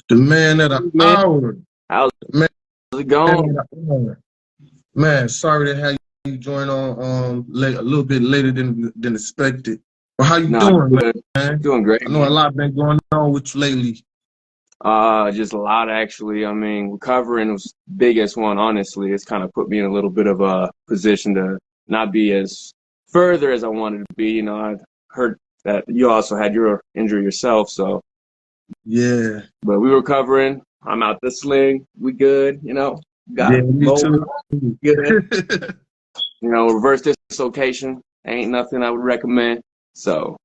The man of the Man, hour. how's Man it of going? the hour. Man, sorry to have you join on late, a little bit later than expected. But how you No, doing, doing, man? doing great, I know a man. lot been going on with you lately. Just a lot actually. I mean, recovering was the biggest one, honestly. It's kind of put me in a little bit of a position to not be as further as I wanted to be. You know, I've heard that you also had your injury yourself, so Yeah. but we were recovering. I'm out the sling. We good, Yeah, got me both too. good. Reverse dislocation ain't nothing I would recommend. So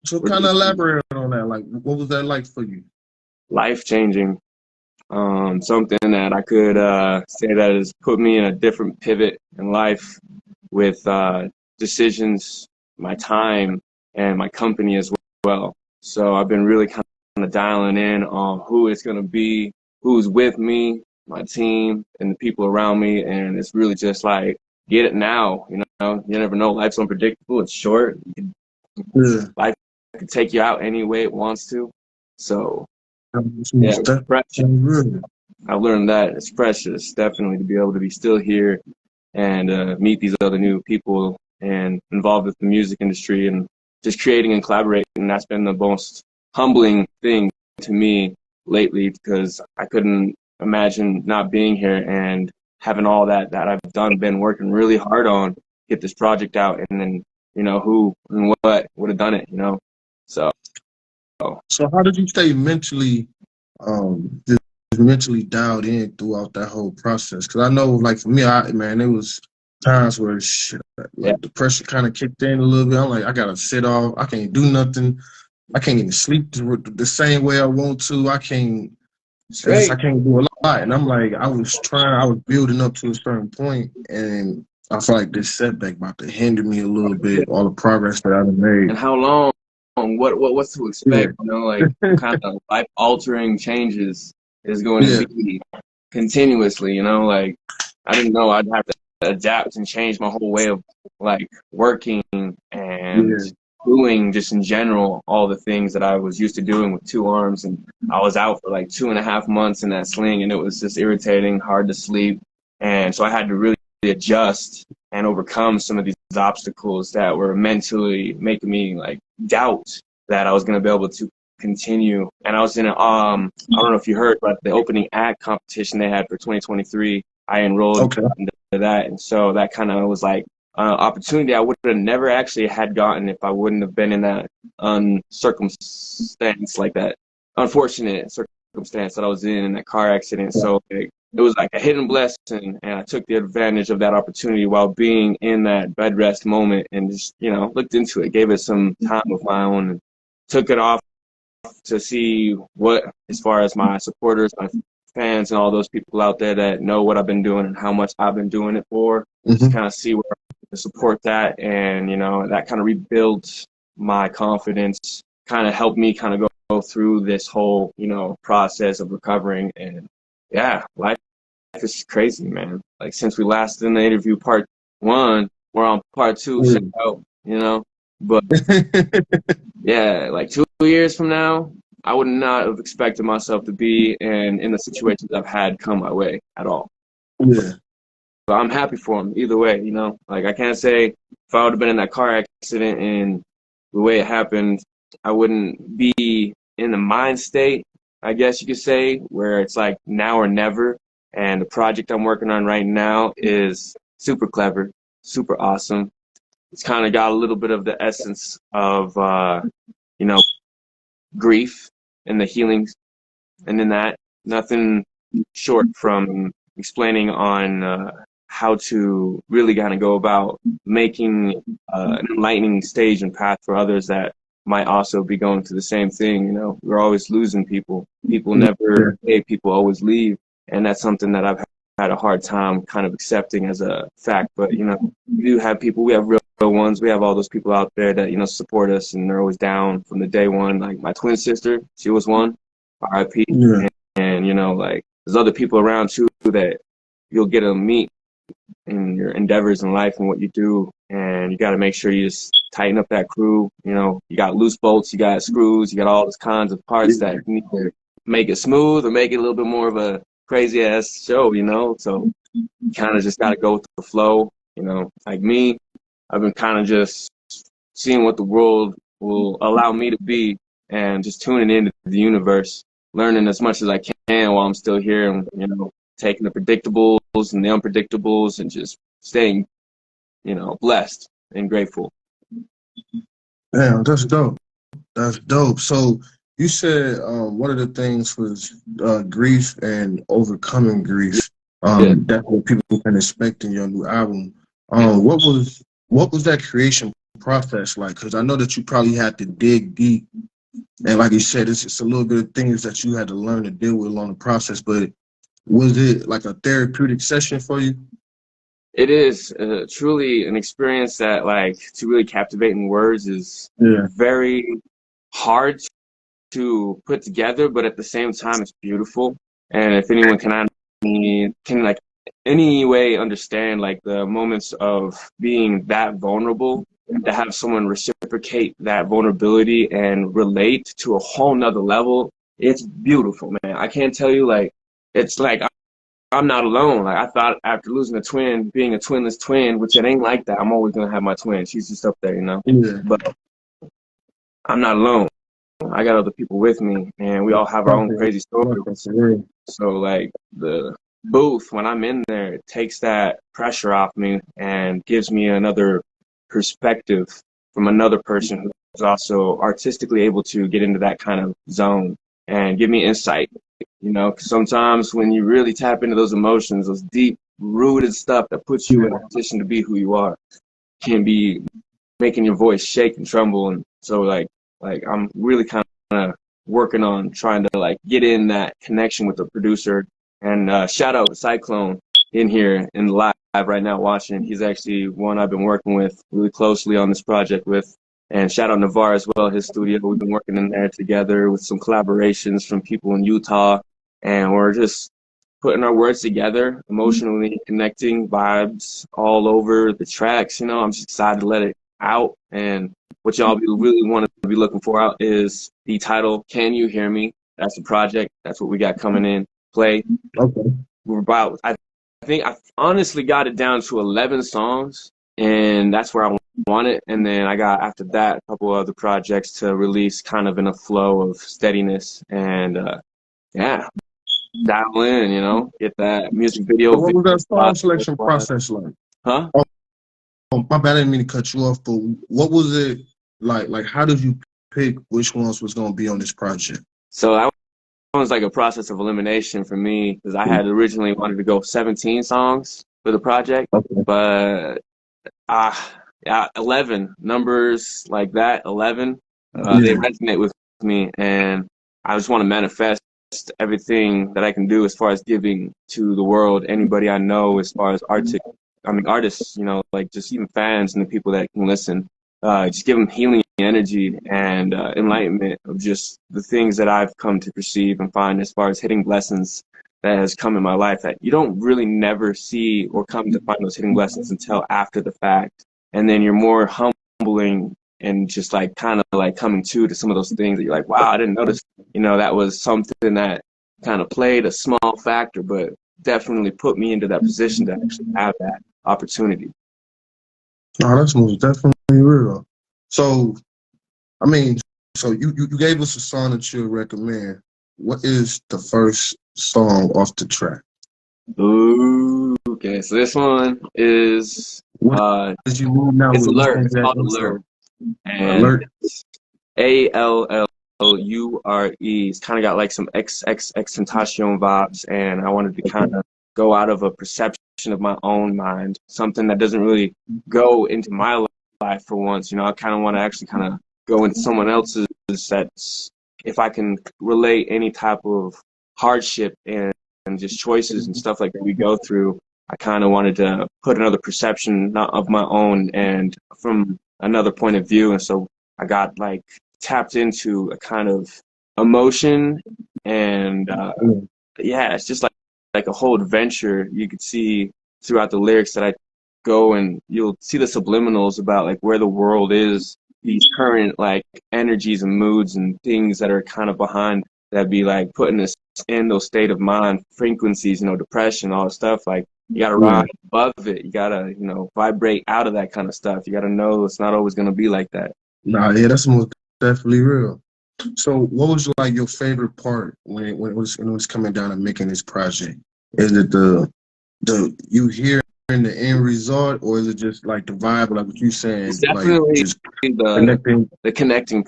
So we're kind of just elaborate on that. Like, what was that like for you? life changing. Something that I could say that has put me in a different pivot in life with decisions, my time, and my company as well. So I've been really kind of dialing in on who it's going to be, who's with me, my team, and the people around me. And it's really just like, get it now. You never know. Life's unpredictable. It's short. Yeah. Life could take you out any way it wants to. So, It's yeah, most it's precious. definitely. I've learned that it's precious, definitely, to be able to be still here and meet these other new people and involved with the music industry and just creating and collaborating. And that's been the most humbling thing to me lately because I couldn't imagine not being here and having all that I've done, been working really hard on, get this project out, and then, who and what would have done it. So, So how did you stay just mentally dialed in throughout that whole process? Because I know, like for me, man, it was times where shit, yeah, like the pressure kind of kicked in a little bit. I'm like, I gotta sit off. I can't do nothing. I can't even sleep the same way I want to. I can't. I straight. can't do a lot. And I'm like, I was building up to a certain point, and I feel like this setback about to hinder me a little bit. All the progress that I've made. And how long? What's to Yeah, expect? Like what kind of life altering changes is going to yeah, be continuously. Like I didn't know I'd have to adapt and change my whole way of like working and yeah. doing just in general all the things that I was used to doing with two arms. And I was out for like 2.5 months in that sling, and it was just irritating, hard to sleep, and so I had to really adjust and overcome some of these obstacles that were mentally making me like doubt that I was going to be able to continue. And I was in I don't know if you heard, but the opening act competition they had for 2023, I enrolled Okay. into that. And so that kind of was like an opportunity I would have never actually had gotten if I wouldn't have been in that circumstance, like that unfortunate circumstance that I was in that car accident. So it was like a hidden blessing, and I took the advantage of that opportunity while being in that bed rest moment and just, looked into it, gave it some time of my own, and took it off to see what, as far as my supporters, my fans, and all those people out there that know what I've been doing and how much I've been doing it for, just Hmm. kind of see where I can support that. And, that kind of rebuilt my confidence, kind of helped me kind of go through this whole, process of recovering. And yeah, life is crazy, man. Like since we last did the interview part one, we're on part two. Shout out. But yeah, like 2 years from now, I would not have expected myself to be in the situations I've had come my way at all. Yeah. But I'm happy for him either way. Like I can't say if I would have been in that car accident and the way it happened, I wouldn't be in the mind state, I guess you could say, where it's like now or never. And the project I'm working on right now is super clever, super awesome. It's kind of got a little bit of the essence of, you know, grief and the healings. And in that, nothing short from explaining on how to really kind of go about making an enlightening stage and path for others that might also be going through the same thing. We're always losing people. People Yeah. never stay, people always leave. And that's something that I've had a hard time kind of accepting as a fact. But, we do have people, we have real ones. We have all those people out there that, support us, and they're always down from the day one. Like my twin sister, she was one, RIP. Yeah. And, like there's other people around too that you'll get to meet in your endeavors in life and what you do. And you got to make sure you just tighten up that crew. You got loose bolts, you got screws, you got all those kinds of parts that you need to make it smooth or make it a little bit more of a crazy ass show, you know? So you kind of just got to go with the flow, you know? Like me, I've been kind of just seeing what the world will allow me to be and just tuning into the universe, learning as much as I can while I'm still here and, you know, taking the predictables and the unpredictables and just staying, you know, blessed and grateful. Damn, that's dope. That's dope. So you said one of the things was grief and overcoming grief. Yeah. That's what people can expect in your new album. What was that creation process like? Because I know that you probably had to dig deep, and like you said, it's just a little bit of things that you had to learn to deal with along the process. But was it like a therapeutic session for you? It is truly an experience that, like, to really captivate in words is Yeah. very hard to put together, but at the same time, it's beautiful. And if anyone can like any way understand like the moments of being that vulnerable, to have someone reciprocate that vulnerability and relate to a whole nother level, it's beautiful, man. I can't tell you, like, it's like I'm not alone. Like, I thought after losing a twin, being a twinless twin, which it ain't like that. I'm always gonna have my twin. She's just up there, you know. Yeah. But I'm not alone. I got other people with me, and we all have our own crazy stories. So, like, the booth, when I'm in there, it takes that pressure off me and gives me another perspective from another person who's also artistically able to get into that kind of zone and give me insight. You know, 'cause sometimes when you really tap into those emotions, those deep rooted stuff that puts you in a position to be who you are, can be making your voice shake and tremble. And so, like I'm really kind of working on trying to like get in that connection with the producer. And shout out Cyclone in here in the live right now watching. He's actually one I've been working with really closely on this project with. And shout out Navarre as well, his studio. We've been working in there together with some collaborations from people in Utah. And we're just putting our words together, emotionally connecting vibes all over the tracks. You know, I'm just excited to let it out. And what y'all really want to be looking for out is the title, Can You Hear Me? That's the project. That's what we got coming in play. Okay. We're about, I think I honestly got it down to 11 songs, and that's where I want it. And then I got, after that, a couple other projects to release kind of in a flow of steadiness. And yeah, dial in, you know, get that music video. So what was that song selection process like? Huh? Oh, my bad, I didn't mean to cut you off, but what was it like? Like, how did you pick which ones was going to be on this project? So that was like a process of elimination for me, because I had originally wanted to go 17 songs for the project, but yeah, 11 numbers like that, 11, they resonate with me, and I just want to manifest everything that I can do as far as giving to the world, anybody I know, as far as artists, you know, like just even fans and the people that can listen, just give them healing energy and enlightenment of just the things that I've come to perceive and find as far as hitting blessings that has come in my life, that you don't really never see or come to find those hidden blessings until after the fact. And then you're more humbling and just like kind of like coming to some of those things that you're like, wow, I didn't notice, you know, that was something that kind of played a small factor, but definitely put me into that position to actually have that opportunity. Oh, that's most definitely real. So, I mean, so you gave us a song that you recommend. What is the first song off the track? Ooh, okay. So this one is Did you move now? it's Alert. It's called Alert. And Alert. it's ALLURE. It's kind of got like some XXXTentacion vibes, and I wanted to kind of go out of a perception of my own mind, something that doesn't really go into my life for once. You know, I kind of want to actually kind of go into someone else's, that's, if I can relate any type of hardship and just choices and stuff like that we go through, I kind of wanted to put another perception not of my own and from another point of view. And so I got like tapped into a kind of emotion, and yeah, it's just like a whole adventure. You could see throughout the lyrics that I go, and you'll see the subliminals about like where the world is, these current like energies and moods and things that are kind of behind that be like putting us in those state of mind frequencies, you know, depression, all that stuff. Like, you got to rise above it. You got to, you know, vibrate out of that kind of stuff. You got to know it's not always going to be like that. Nah, yeah, that's most definitely real. So, what was like your favorite part when it was coming down and making this project? Is it the you hearing the end result, or is it just like the vibe, like what you It's saying, like definitely just connecting? the connecting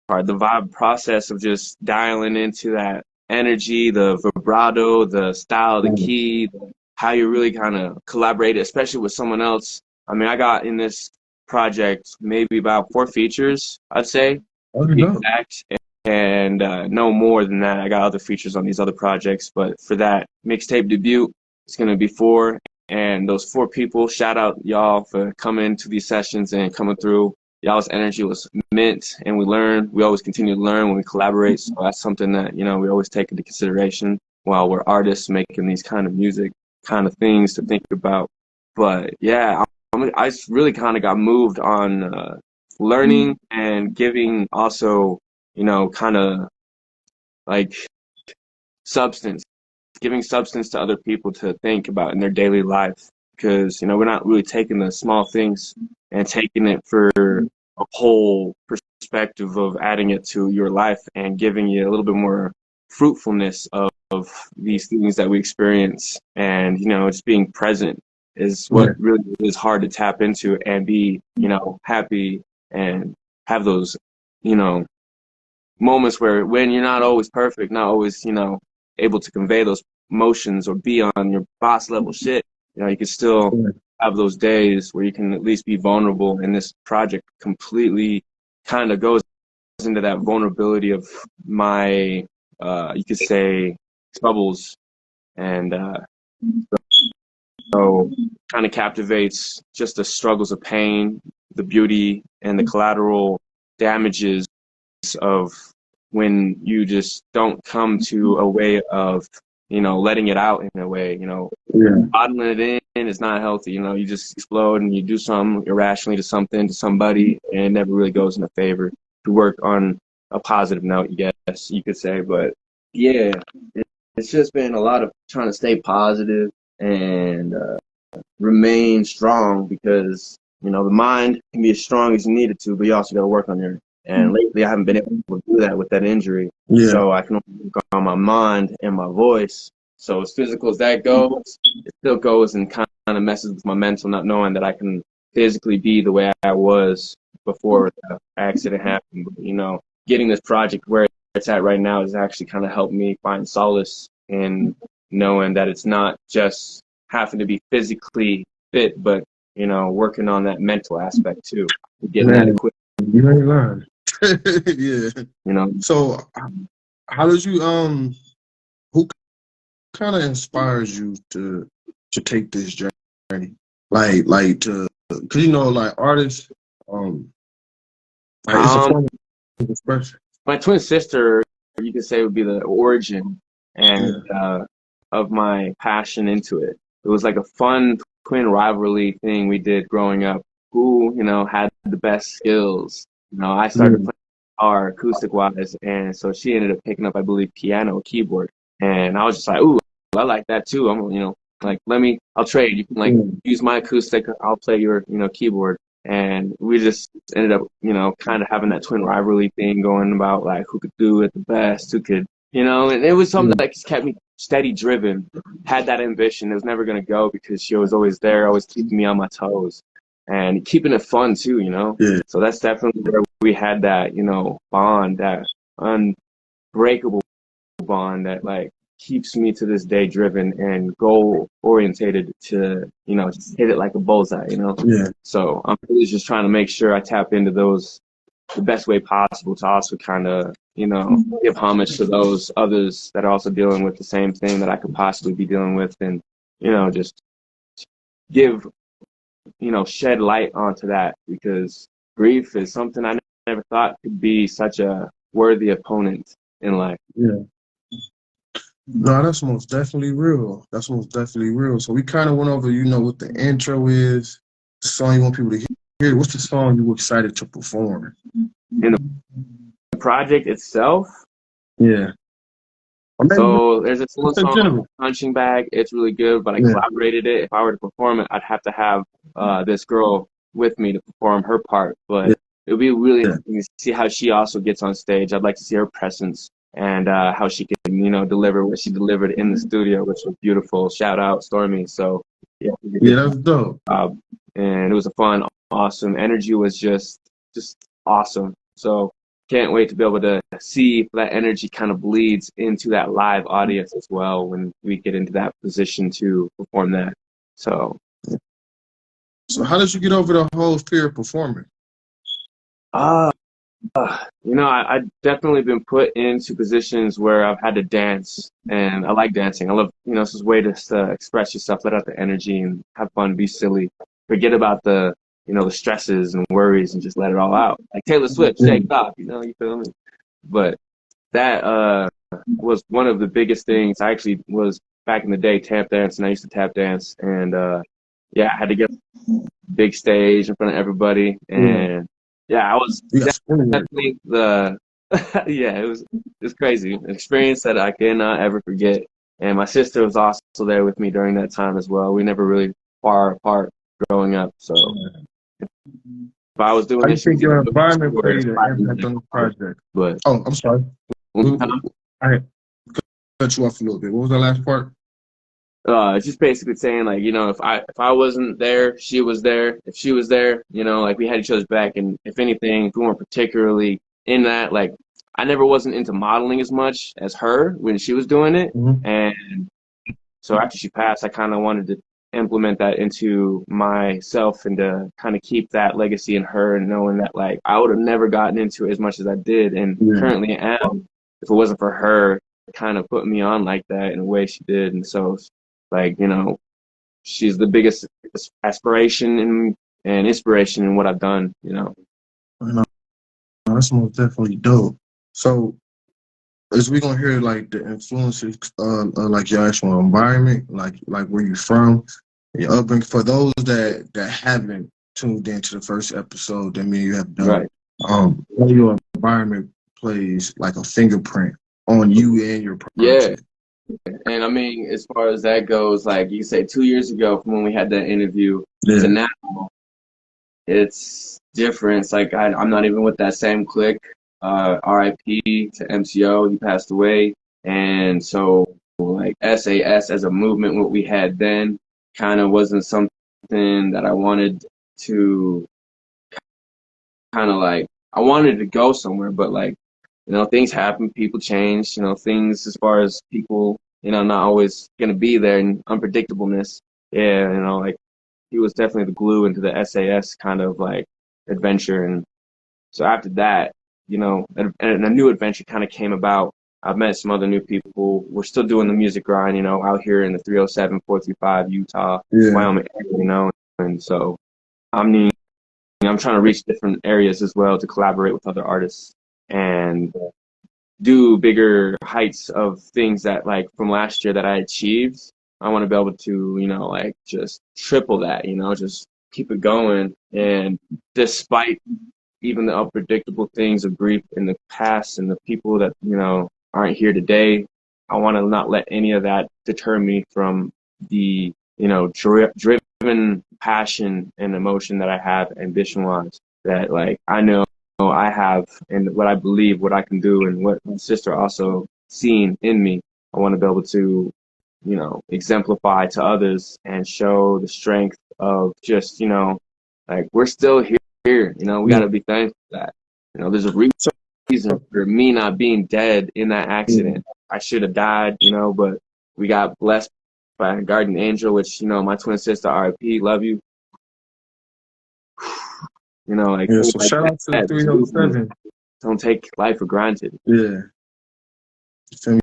part, the vibe process of just dialing into that energy, the vibrato, the style, the key, how you really kind of collaborate, especially with someone else. I mean, I got in this project maybe about 4 features, I'd say, to be exact, and no more than that. I got other features on these other projects, but for that mixtape debut, it's going to be 4. And those 4 people, shout out y'all for coming to these sessions and coming through. Y'all's energy was mint, and we learn. We always continue to learn when we collaborate. So that's something that, you know, we always take into consideration while we're artists making these kind of music, kind of things to think about. But yeah, I just really kind of got moved on learning and giving also, you know, kind of like substance, giving substance to other people to think about in their daily life. Because, you know, we're not really taking the small things and taking it for a whole perspective of adding it to your life and giving you a little bit more fruitfulness of these things that we experience. And, you know, just being present is what really is hard to tap into and be, you know, happy and have those, you know, moments where when you're not always perfect, not always, you know, able to convey those emotions or be on your boss level shit, you know, you can still have those days where you can at least be vulnerable. And this project completely kind of goes into that vulnerability of my, you could say, troubles. And so kind of captivates just the struggles of pain, the beauty, and the collateral damages of when you just don't come to a way of, you know, letting it out in a way, you know, bottling it in is not healthy. You know, you just explode and you do something irrationally to something, to somebody, and it never really goes in a favor. To work on a positive note, yes, you could say. But yeah, it's just been a lot of trying to stay positive and remain strong, because, you know, the mind can be as strong as you need it to, but you also got to work on your. And lately, I haven't been able to do that with that injury. So I can only work on my mind and my voice. So as physical as that goes, it still goes and kind of messes with my mental, not knowing that I can physically be the way I was before the accident happened. But, you know, getting this project where it's at right now has actually kind of helped me find solace in knowing that it's not just having to be physically fit, but, you know, working on that mental aspect too, getting that equipped. You ain't lying. Yeah. You know. So how did you who kind of inspires you to take this journey? Like to, cause you know, like artists, like it's a form of expression. My twin sister, you could say, would be the origin and of my passion into it. It was like a fun twin rivalry thing we did growing up. Who, you know, had the best skills? You know, I started playing guitar acoustic wise, and so she ended up picking up, I believe, piano, keyboard, and I was just like, ooh, I like that too. I'm, you know, like, I'll trade. You can like use my acoustic, I'll play your, you know, keyboard. And we just ended up, you know, kind of having that twin rivalry thing going about like who could do it the best, who could, you know, and it was something that just kept me steady driven, had that ambition. It was never going to go because she was always there, always keeping me on my toes and keeping it fun too, you know? So that's definitely where we had that, you know, bond, that unbreakable bond that like keeps me to this day driven and goal orientated to, you know, just hit it like a bullseye, you know? So I'm really just trying to make sure I tap into those the best way possible to also kind of, you know, give homage to those others that are also dealing with the same thing that I could possibly be dealing with, and, you know, just give, you know, shed light onto that, because grief is something I never thought could be such a worthy opponent in life. No, that's most definitely real. That's most definitely real. So we kind of went over, you know, what the intro is, the song you want people to hear. What's the song you were excited to perform? In the project itself? Yeah. Or maybe So there's this one just in song, general. Punching Bag. It's really good, but I Yeah, collaborated it. If I were to perform it, I'd have to have this girl with me to perform her part. yeah, But it would be really yeah. interesting to see how she also gets on stage. I'd like to see her presence and how she can, deliver what she delivered in the studio, which was beautiful. Shout out Stormy. So yeah, we did a Yeah, good that's dope. job, and it was a fun, awesome. Energy was just awesome. So can't wait to be able to see if that energy kind of bleeds into that live audience as well when we get into that position to perform that. So, So how did you get over the whole fear of performing? uh, I definitely been put into positions where I've had to dance, and I like dancing. I love, this is a way to express yourself, let out the energy, and have fun, be silly, forget about the stresses and worries, and just let it all out. Like Taylor Swift, shake it off, you feel me? But that was one of the biggest things. I actually was back in the day tap dancing. I used to tap dance, and yeah, I had to get big stage in front of everybody, Yeah, and yeah, I was you got spin work. definitely the yeah, it was crazy. An experience that I cannot ever forget. And my sister was also there with me during that time as well. We never really far apart growing up. So if I was doing How do you this, she was think either your doing this environment or played an inspiring impact me. on the project? But Oh, I'm sorry. I cut you off a little bit. What was the last part? it's just basically saying like, if I wasn't there, she was there. If she was there, like we had each other's back. And if anything, if we weren't particularly in that, like I never wasn't into modeling as much as her when she was doing it. Mm-hmm. And so after she passed, I kind of wanted to implement that into myself and to kind of keep that legacy in her, and knowing that like I would have never gotten into it as much as I did and Yeah. currently am if it wasn't for her kind of putting me on like that in a way she did. And so like, she's the biggest aspiration and inspiration in what I've done. I know. That's most definitely dope. So, is we gonna hear like the influences, like your actual environment, like where you from, your upbringing. For those that haven't tuned into the first episode that me and you have done, Right. how your environment plays like a fingerprint on you and your Yeah. project. And I mean, as far as that goes, like you say 2 years ago from when we had that interview to Yeah. now, it's different. It's like I'm not even with that same clique. RIP to MCO, he passed away. And so like SAS as a movement, what we had then kind of wasn't something that I wanted to kind of like, I wanted to go somewhere, but like, things happen, people change, things as far as people, not always going to be there, and unpredictableness. Yeah, like he was definitely the glue into the SAS kind of like adventure. And so after that, and a new adventure kind of came about. I've met some other new people. We're still doing the music grind, out here in the 307, 435, Utah, Yeah. Wyoming, and so I'm I'm trying to reach different areas as well to collaborate with other artists and do bigger heights of things that like from last year that I achieved. I want to be able to, like just triple that, just keep it going. And despite even the unpredictable things of grief in the past and the people that, aren't here today, I want to not let any of that deter me from the, driven passion and emotion that I have ambition wise, that like I know I have, and what I believe, what I can do, and what my sister also seen in me. I want to be able to, exemplify to others and show the strength of just, like we're still here. We got Yeah. to be thankful for that. There's a So, reason for me not being dead in that yeah. accident. I should have died, but we got blessed by a guardian angel, which, my twin sister, RIP, love you. Like Yeah. things So like shout out to the that, just movement. 307. Don't take life for granted. Yeah. You feel me?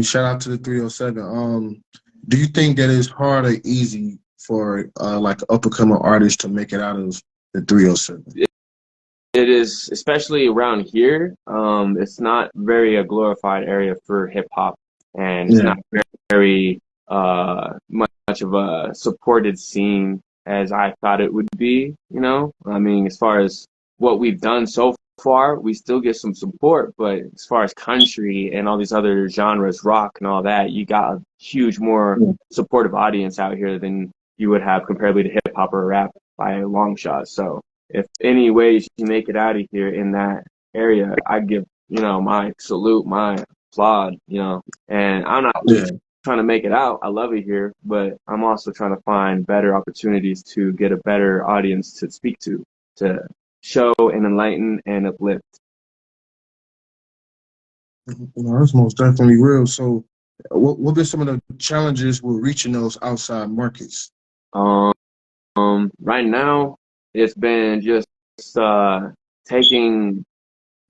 Shout out to the 307. Do you think that it's hard or easy for like up and coming artists to make it out of the 307? It is, especially around here. It's not very a glorified area for hip hop, and it's Yeah. not very much of a supported scene as I thought it would be. I mean, as far as what we've done so far, we still get some support, but as far as country and all these other genres, rock and all that, you got a huge more supportive audience out here than you would have comparably to hip hop or rap by a long shot. So if any ways you make it out of here in that area, I give, my salute, my applaud, and I'm not trying to make it out. I love it here, but I'm also trying to find better opportunities to get a better audience to speak to show and enlighten and uplift. That's most definitely real. So, what been some of the challenges with reaching those outside markets? Right now, it's been just taking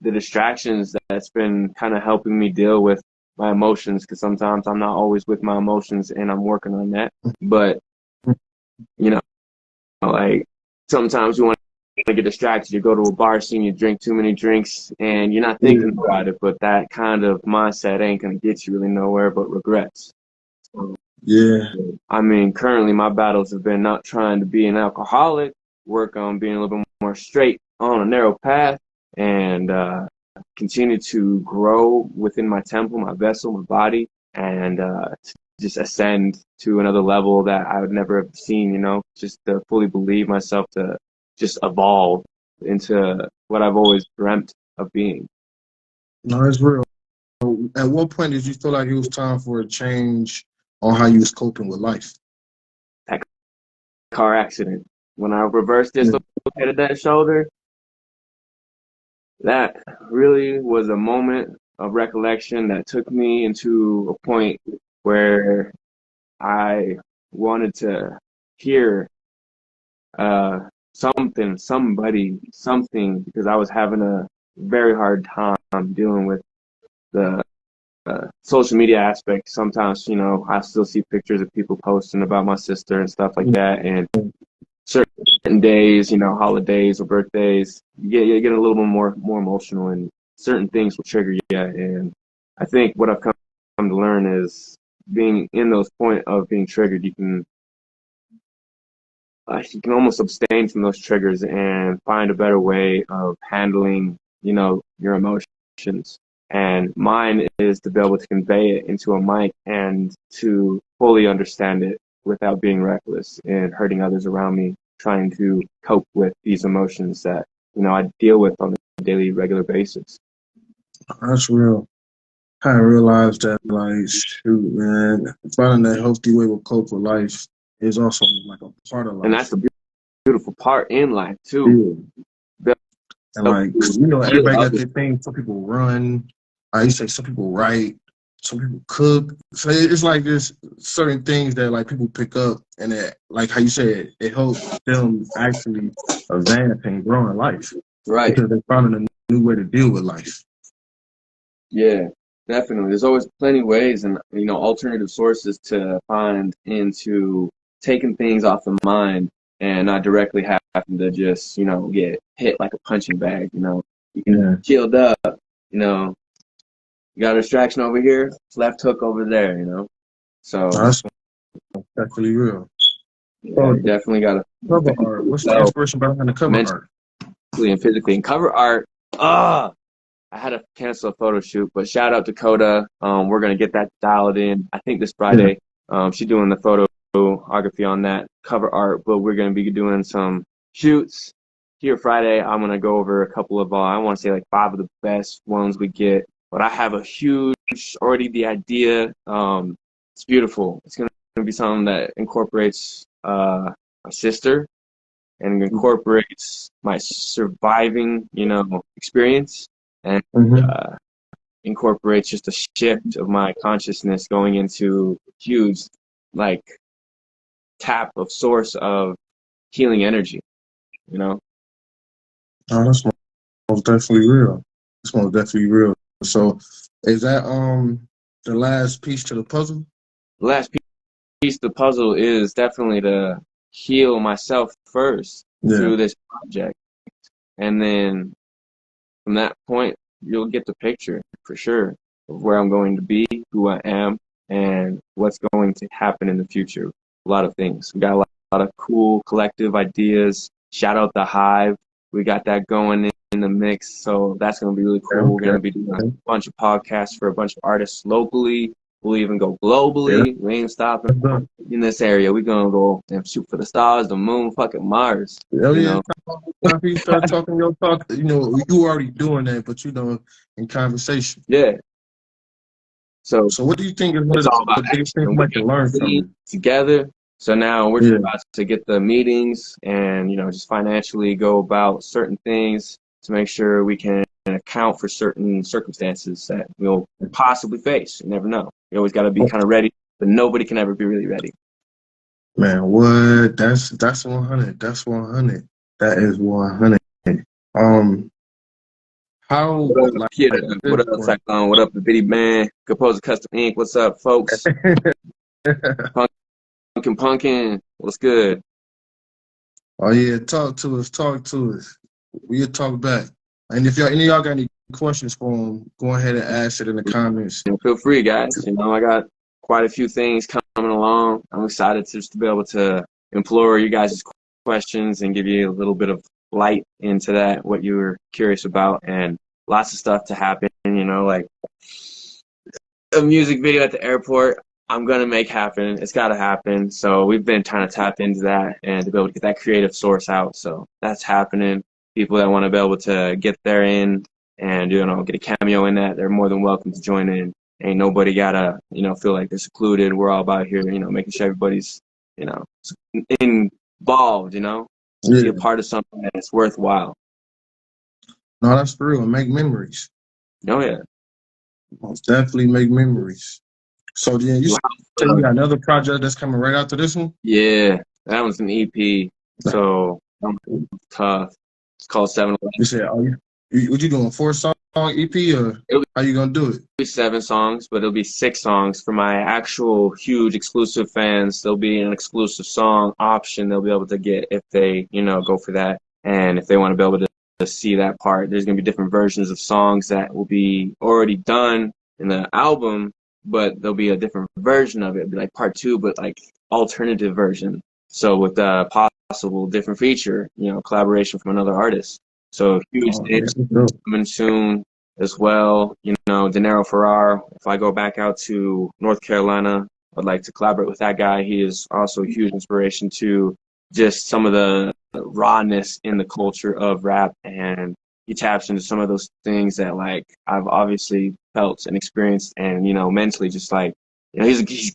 the distractions that's been kind of helping me deal with my emotions, because sometimes I'm not always with my emotions, and I'm working on that. But like sometimes you want to get distracted. You go to a bar scene, you drink too many drinks, and you're not thinking about it. But that kind of mindset ain't gonna get you really nowhere but regrets. I mean, currently my battles have been not trying to be an alcoholic, work on being a little bit more straight on a narrow path, and continue to grow within my temple, my vessel, my body, and just ascend to another level that I would never have seen, just to fully believe myself, to just evolve into what I've always dreamt of being. No, it's real. At what point did you feel like it was time for a change on how you was coping with life? That car accident. When I reversed dislocated that shoulder, that really was a moment of recollection that took me into a point where I wanted to hear somebody, something, because I was having a very hard time dealing with the social media aspect. Sometimes, I still see pictures of people posting about my sister and stuff like that, and certain days, holidays or birthdays, you get a little bit more emotional, and certain things will trigger you. And I think what I've come to learn is being in those point of being triggered, you can almost abstain from those triggers and find a better way of handling, your emotions. And mine is to be able to convey it into a mic and to fully understand it without being reckless and hurting others around me, trying to cope with these emotions that, I deal with on a daily, regular basis. That's real. I realized that, like, shoot, man, finding a healthy way to cope with life is also like a part of life. And that's a beautiful part in life, too. Yeah. And like, everybody got their thing. Some people run. You say some people write. Some people cook. So it's like there's certain things that like people pick up, and it, like how you said, it helps them actually advance and grow in life. Right. Because they're finding a new way to deal with life. Yeah, definitely. There's always plenty of ways and, alternative sources to find into taking things off the mind and not directly having to just, get hit like a punching bag, You can shield up, You got a distraction over here, left hook over there, So that's definitely real. Yeah, you definitely got to cover art. What's the inspiration behind the cover art? Mentally and physically. And cover art, I had to cancel a photo shoot, but shout out to Coda. We're gonna get that dialed in. I think this Friday. She's doing the photography on that cover art, but we're gonna be doing some shoots here Friday. I'm gonna go over a couple of I want to say like 5 of the best ones we get. But I have a huge already the idea. It's beautiful. It's gonna be something that incorporates my sister and incorporates my surviving, experience. And incorporates just a shift of my consciousness going into huge, like, tap of source of healing energy, Oh, that's most definitely real. It's most definitely real. So, is that the last piece to the puzzle? The last piece of the puzzle is definitely to heal myself first through this project, and then from that point, you'll get the picture for sure of where I'm going to be, who I am, and what's going to happen in the future. A lot of things. We got a lot of cool collective ideas. Shout out the Hive. We got that going the mix, so that's going to be really cool. We're going to be doing a bunch of podcasts for a bunch of artists locally. We'll even go globally. We ain't stopping in this area. We're going to go and shoot for the stars, the moon, fucking Mars. Oh, yeah. After you start talking your talk, you know, you already doing that, but, you know, in conversation. Yeah. So what do you think is one of the biggest things we can learn from it? Together. So now we're just about to get the meetings and, you know, just financially go about certain things to make sure we can account for certain circumstances that we'll possibly face. You never know. You always got to be kind of ready, but nobody can ever be really ready. Man, what? That's 100. That's 100. That is 100. How? What up, kid? What up, Cyclone? What up, the Bitty Man? Composer Custom Inc. What's up, folks? Punkin. What's good? Oh yeah, talk to us. We'll talk back. And if any of y'all got any questions for him, go ahead and ask it in the comments. And feel free, guys. You know, I got quite a few things coming along. I'm excited to be able to implore you guys' questions and give you a little bit of light into that, what you were curious about, and lots of stuff to happen. You know, like a music video at the airport. I'm going to make happen. It's got to happen. So we've been trying to tap into that and to be able to get that creative source out. So that's happening. People that want to be able to get there in and, you know, get a cameo in that, they're more than welcome to join in. Ain't nobody got to, you know, feel like they're secluded. We're all about here, you know, making sure everybody's, you know, involved, you know, to be a part of something that's worthwhile. No, that's for real. Make memories. Oh, yeah. Most definitely make memories. So then you said you got another project that's coming right after this one? Yeah, that one's an EP. So tough. It's called 7-Eleven. You said, what you doing, a 4-song EP or how you gonna do it? It'll be 7 songs, but it'll be 6 songs for my actual huge exclusive fans. There'll be an exclusive song option they'll be able to get if they, you know, go for that. And if they want to be able to see that part, there's gonna be different versions of songs that will be already done in the album, but there'll be a different version of it. It'll be like part 2, but like alternative version. So with a possible different feature, you know, collaboration from another artist. So huge things coming soon as well. You know, Dinero Ferrar. If I go back out to North Carolina, I'd like to collaborate with that guy. He is also a huge inspiration to just some of the rawness in the culture of rap, and he taps into some of those things that like I've obviously felt and experienced, and you know, mentally just like, you know, he's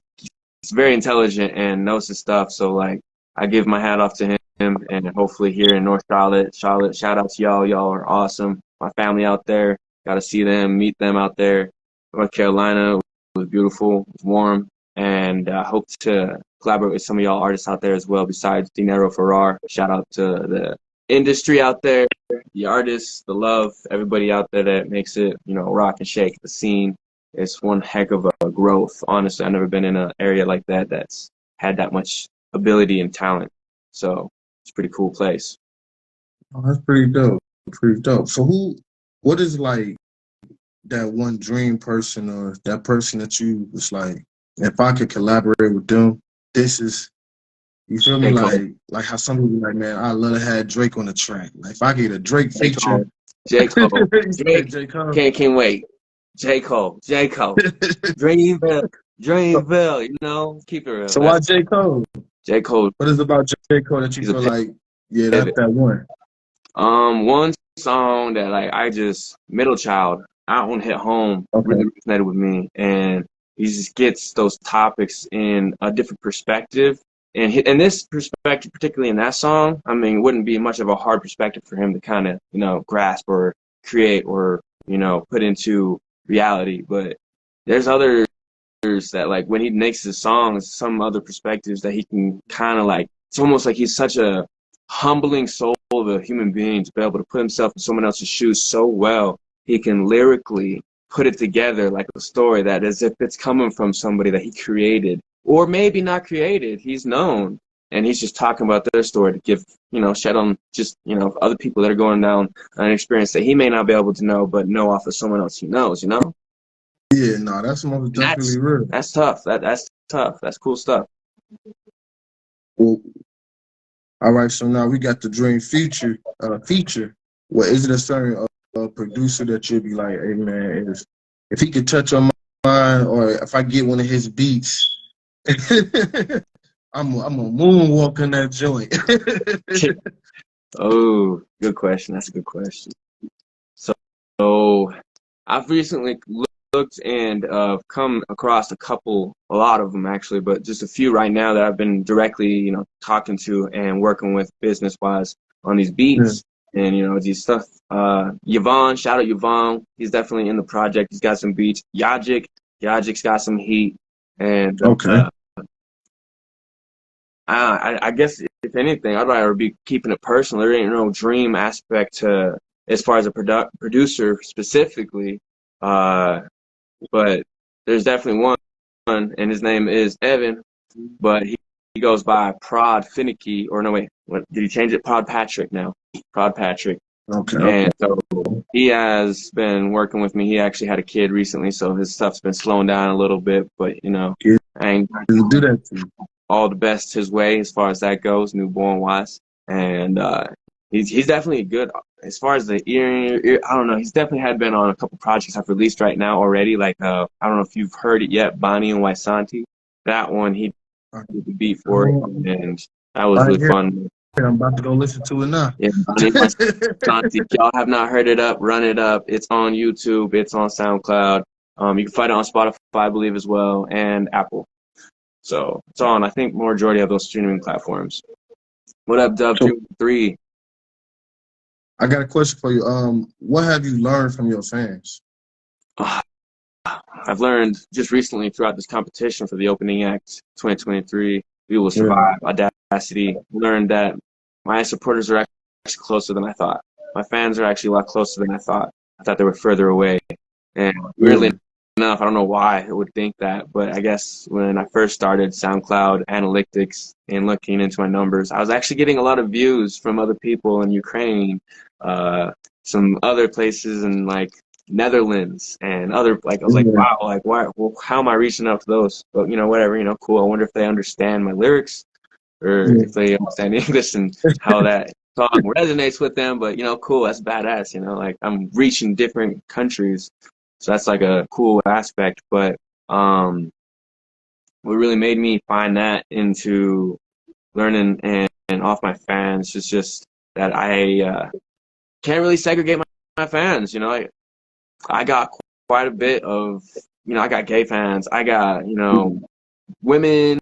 very intelligent and knows his stuff. So like I give my hat off to him, and hopefully here in North Charlotte, shout out to y'all. Y'all are awesome. My family out there, got to see them, meet them out there. North Carolina was beautiful, it was warm, and I hope to collaborate with some of y'all artists out there as well besides Dinero Ferrar. Shout out to the industry out there, the artists, the love, everybody out there that makes it, you know, rock and shake the scene. It's one heck of a growth. Honestly, I've never been in an area like that that's had that much ability and talent. So it's a pretty cool place. Oh, that's pretty dope. Pretty dope. So what is like that one dream person or that person that you was like, if I could collaborate with them, this is, you feel me? Like how some people like, man, I love to have Drake on the track. Like if I get a Drake feature. J. Cole. Can't wait. J. Cole. Dreamville, you know, keep it real. So why J. Cole? J. Cole. What is it about J. Cole that you feel like, yeah, that's that one? One song that like I just, Middle Child, that one hit home, really resonated with me, and he just gets those topics in a different perspective. And this perspective, particularly in that song, I mean, it wouldn't be much of a hard perspective for him to kind of, you know, grasp or create or, you know, put into reality. But there's others that, like, when he makes his songs, some other perspectives that he can kind of like, it's almost like he's such a humbling soul of a human being to be able to put himself in someone else's shoes so well. He can lyrically put it together like a story that as if it's coming from somebody that he created. Or maybe not created, he's known, and he's just talking about their story to give, you know, shed on just, you know, other people that are going down an experience that he may not be able to know, but know off of someone else he knows, you know? Yeah, no, that's most definitely real. That's tough. That's tough. That's cool stuff. Well, all right, so now we got the dream feature. Well, is it a certain producer that you'll be like, hey man, if he could touch on mine, or if I get one of his beats, I'm a moonwalk in that joint. Oh, good question. That's a good question. So I've recently looked and come across a lot of them actually, but just a few right now that I've been directly, talking to and working with business-wise on these beats and, these stuff. Yvonne, shout out Yvonne. He's definitely in the project. He's got some beats. Yajik's got some heat. And Okay. I guess if anything, I'd rather be keeping it personal. There ain't no dream aspect to as far as a producer specifically, but there's definitely one, and his name is Evan, but he goes by Prod Finicky, or no wait, what did he change it? Prod Patrick now, Prod Patrick. Okay. And so he has been working with me. He actually had a kid recently, so his stuff's been slowing down a little bit, but I ain't do that too. All the best his way as far as that goes, newborn wise. And he's definitely good as far as the ear. I don't know. He's definitely had been on a couple projects I've released right now already. Like I don't know if you've heard it yet, Bonnie and YSonT. That one he did the beat for it, and that was really fun. I'm about to go listen to it now. Yeah, Bonnie and YSonT. If y'all have not heard it up, run it up. It's on YouTube. It's on SoundCloud. You can find it on Spotify, I believe, as well, and Apple. So it's on, I think, majority of those streaming platforms. What up, Dub 2-3? I got a question for you. What have you learned from your fans? I've learned just recently throughout this competition for the opening act 2023, We Will Survive, Audacity, learned that my supporters are actually closer than I thought. My fans are actually a lot closer than I thought. I thought they were further away. And weirdly enough, I don't know why I would think that, but I guess when I first started SoundCloud analytics and looking into my numbers, I was actually getting a lot of views from other people in Ukraine, some other places in like Netherlands and other, like, I was like, wow, like, why, well, how am I reaching out to those? But, whatever, cool. I wonder if they understand my lyrics or if they understand English and how that song resonates with them. But, cool, that's badass, like I'm reaching different countries. So that's like a cool aspect. But what really made me find that into learning and off my fans is just that I can't really segregate my fans. I got quite a bit of, I got gay fans. I got, women.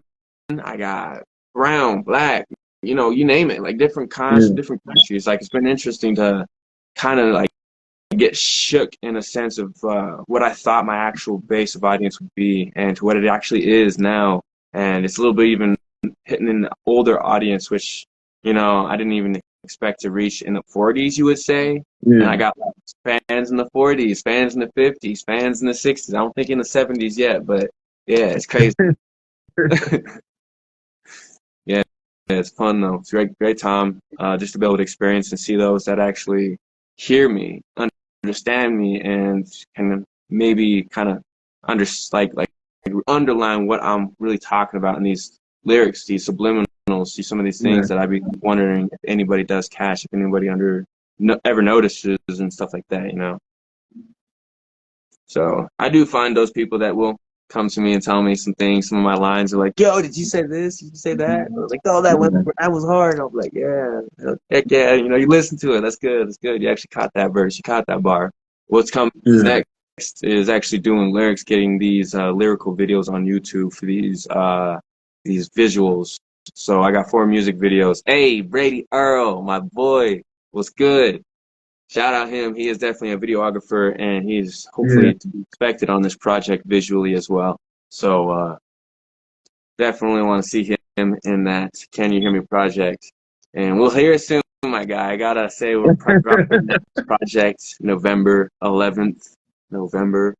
I got brown, black, you name it, like different kinds, different countries. Like, it's been interesting to kind of like get shook in a sense of what I thought my actual base of audience would be and to what it actually is now. And it's a little bit even hitting an older audience, which, I didn't even expect to reach in the 40s, you would say. And I got fans in the 40s, fans in the 50s, fans in the 60s. I don't think in the 70s yet, but yeah, it's crazy. Yeah, it's fun though. It's a great time just to be able to experience and see those that actually hear me, understand me, and can maybe kind of underline what I'm really talking about in these lyrics, these subliminals, see some of these things that I'd be wondering if anybody does catch, if anybody ever notices and stuff like that, So I do find those people that will come to me and tell me some things. Some of my lines are like, yo, did you say this? Did you say that? I was like, oh, that was hard. I'm like, yeah, heck yeah, you listen to it. That's good. That's good. You actually caught that verse. You caught that bar. What's coming next is actually doing lyrics, getting these lyrical videos on YouTube for these visuals. So I got 4 music videos. Hey, Brady Earl, my boy, what's good? Shout out him. He is definitely a videographer, and he's hopefully to be expected on this project visually as well. So definitely want to see him in that Can You Hear Me project. And we'll hear it soon, my guy. I got to say we're dropping that project November 11th. November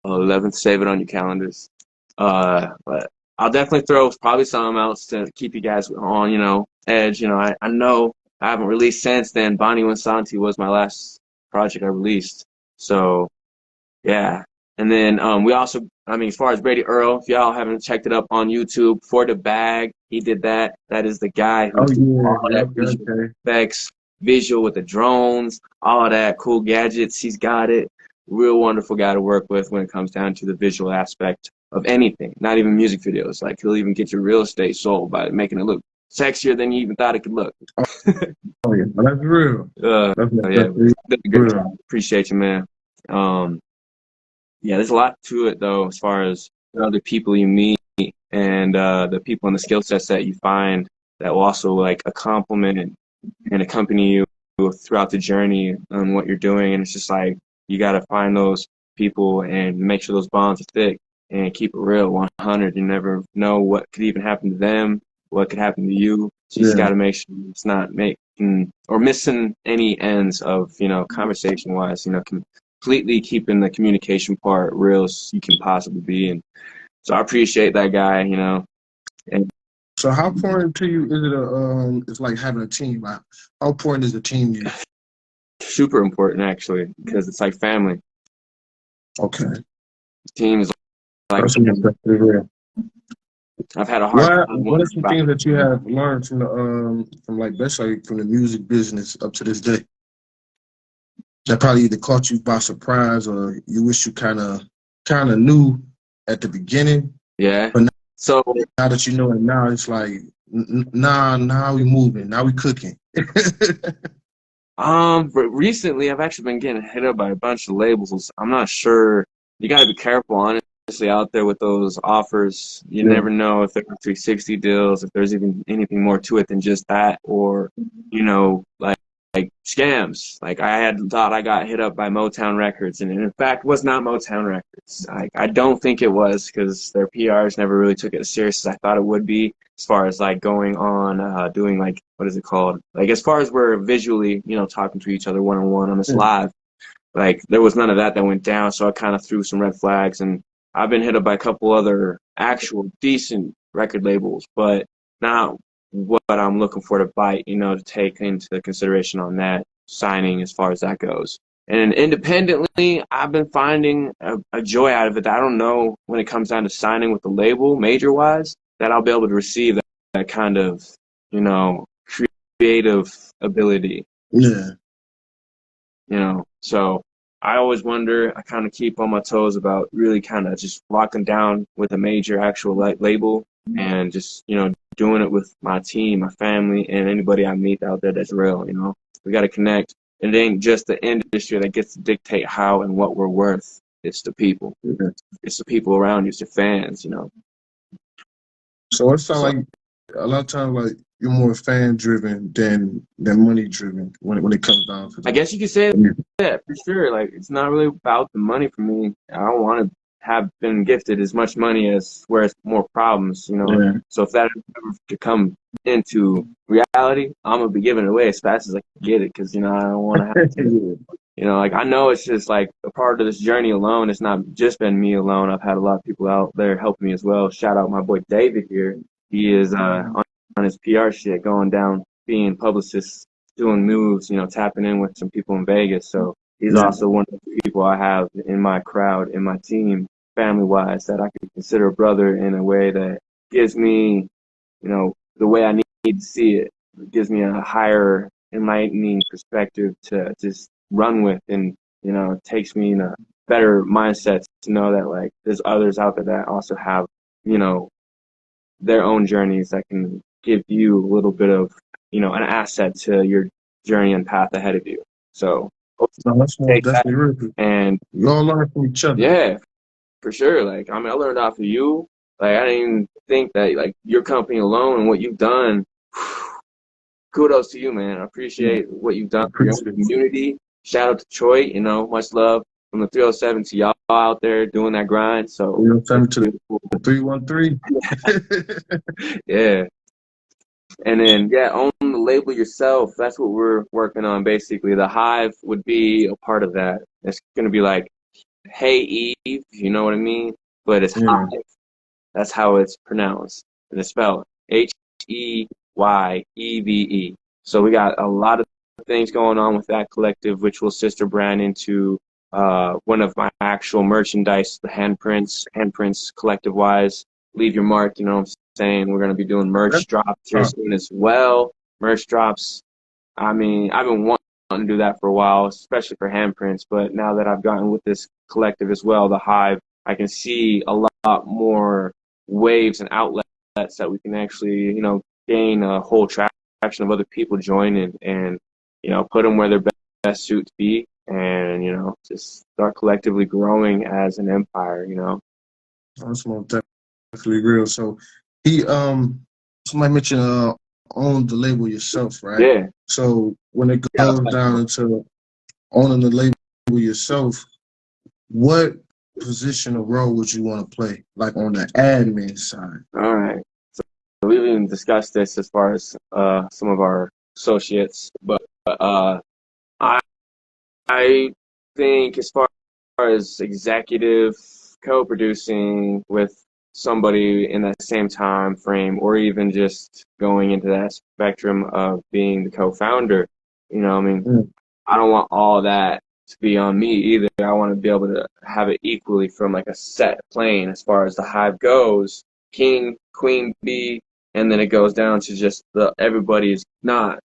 11th. Save it on your calendars. But I'll definitely throw probably something else to keep you guys on, edge. I know I haven't released since then. Bonnie and YSonT was my last project I released. So, yeah. And then we also, as far as Brady Earl, if y'all haven't checked it up on YouTube, For the Bag, he did that. That is the guy who did all that visual effects, visual with the drones, all that cool gadgets. He's got it. Real wonderful guy to work with when it comes down to the visual aspect of anything, not even music videos. Like, he'll even get your real estate sold by making it look sexier than you even thought it could look. Oh yeah, that's real. Yeah, real. appreciate you, man. Yeah, there's a lot to it though, as far as the other people you meet and the people and the skill sets that you find that will also like a compliment and accompany you throughout the journey on what you're doing. And it's just like you got to find those people and make sure those bonds are thick and keep it real, 100. You never know what could even happen to them, what could happen to you. So you just got to make sure it's not making or missing any ends of, you know, conversation wise, you know, completely keeping the communication part real as you can possibly be. And so I appreciate that guy, you know. And so how important to you is it it's like having a team? How important is the team to you? Super important actually, because it's like family. Okay. Team is like I've had a hard time. What are some things that you have learned from like basically from the music business up to this day that probably either caught you by surprise or you wish you kind of knew at the beginning? Yeah. But so now that you know it, now it's like now we moving, now we cooking. But recently I've actually been getting hit up by a bunch of labels. I'm not sure. You got to be careful, honestly, out there with those offers. You never know if they're 360 deals, if there's even anything more to it than just that, or you know, like scams. Like I had thought I got hit up by Motown Records, and in fact was not Motown Records. I don't think it was, because their PRs never really took it as serious as I thought it would be, as far as like going on doing like, what is it called, like as far as we're visually, you know, talking to each other one-on-one on this live. Like there was none of that went down, so I kind of threw some red flags. And I've been hit up by a couple other actual decent record labels, but not what I'm looking for to bite, you know, to take into consideration on that signing as far as that goes. And independently, I've been finding a joy out of it that I don't know when it comes down to signing with the label, major-wise, that I'll be able to receive that kind of, you know, creative ability. Yeah. You know, so I always wonder, I kind of keep on my toes about really kind of just locking down with a major actual label and just, you know, doing it with my team, my family, and anybody I meet out there that's real, you know. We got to connect. And it ain't just the industry that gets to dictate how and what we're worth. It's the people. It's the people around you. It's your fans, you know. So it sounds like a lot of times like you're more fan driven than money driven when it comes down to that. I guess you could say that for sure. Like it's not really about the money for me. I don't want to have been gifted as much money as where it's more problems, you know. Yeah. So if that ever to come into reality, I'm gonna be giving it away as fast as I can get it, because you know I don't want to have to. You know, like I know it's just like a part of this journey alone. It's not just been me alone. I've had a lot of people out there helping me as well. Shout out my boy David here. He is on his PR shit, going down, being publicist, doing moves, you know, tapping in with some people in Vegas. So he's also one of the people I have in my crowd, in my team, family-wise, that I can consider a brother in a way that gives me, you know, the way I need to see it. It gives me a higher, enlightening perspective to just run with, and you know, it takes me in a better mindset to know that like there's others out there that also have, you know, their own journeys that can give you a little bit of, you know, an asset to your journey and path ahead of you. So that's definitely real. And you all learn from each other. Yeah, for sure. Like I mean, I learned off of you. Like I didn't even think that like your company alone and what you've done. Kudos to you, man. I appreciate what you've done for your community. Shout out to Troy, you know, much love from the 307 to y'all out there doing that grind. So 307 to the 313. Yeah. And then own the label yourself. That's what we're working on basically. The Hive would be a part of that. It's gonna be like Hey Eve, you know what I mean? But it's Hive. That's how it's pronounced. And it's spelled HEYEVE. So we got a lot of things going on with that collective, which will sister brand into one of my actual merchandise, the handprints collective wise. Leave your mark, you know what I'm saying? We're going to be doing merch drops here soon as well. Merch drops I mean, I've been wanting to do that for a while, especially for handprints. But now that I've gotten with this collective as well, the Hive, I can see a lot more waves and outlets that we can actually, gain a whole traction of other people joining and, put them where their best suit to be and, just start collectively growing as an empire, That's most definitely real. So he somebody mentioned own the label yourself, right? Yeah. So when it goes down into owning the label yourself, what position or role would you want to play, like on the admin side? All right. So we've even discussed this as far as some of our associates, but I I think as far as executive co-producing with somebody in that same time frame, or even just going into that spectrum of being the co-founder, I mean, I don't want all that to be on me either. I want to be able to have it equally from like a set plane as far as the Hive goes, king, queen bee, and then it goes down to just everybody's not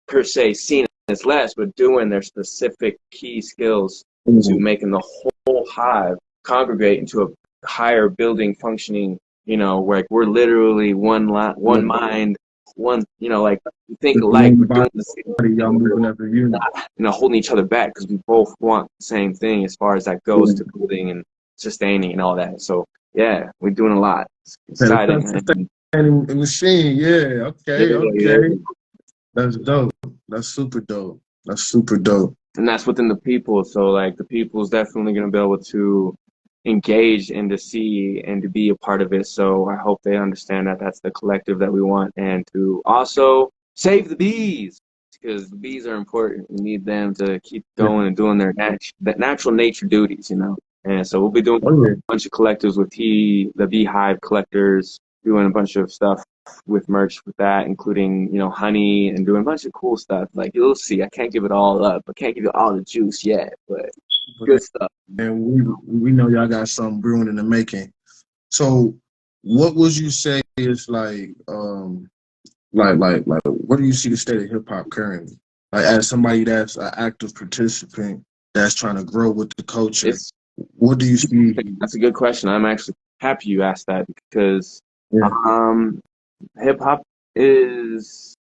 per se seen as less, but doing their specific key skills to making the whole Hive congregate into a higher building functioning, where we're literally one mind, one, like you think alike, we're doing the same thing, y'all moving as a unit, holding each other back because we both want the same thing as far as that goes to building and sustaining and all that. So yeah, we're doing a lot. It's exciting. And machine, yeah, okay. Yeah. That's dope. That's super dope. That's super dope. And that's within the people. So like the people is definitely going to be able to engage and to see and to be a part of it. So I hope they understand that that's the collective that we want, and to also save the bees, because the bees are important. We need them to keep going and doing their natural nature duties, And so we'll be doing a bunch of collectives with the beehive collectors, doing a bunch of stuff with merch with that, including, honey, and doing a bunch of cool stuff. Like you'll see, I can't give it all up. I can't give you all the juice yet, but good stuff. And we know y'all got something brewing in the making. So what would you say is like what do you see the state of hip hop currently? Like as somebody that's an active participant that's trying to grow with the culture, what do you see? That's a good question. I'm actually happy you asked that, because hip hop is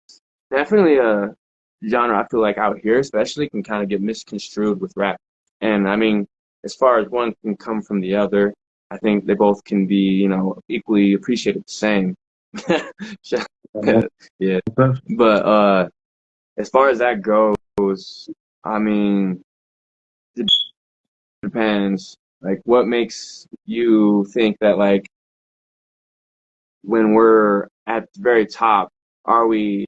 definitely a genre I feel like out here especially can kind of get misconstrued with rap. And I mean, as far as one can come from the other, I think they both can be, equally appreciated the same. Yeah. But as far as that goes, I mean, it depends. Like, what makes you think that, like, when we're at the very top, are we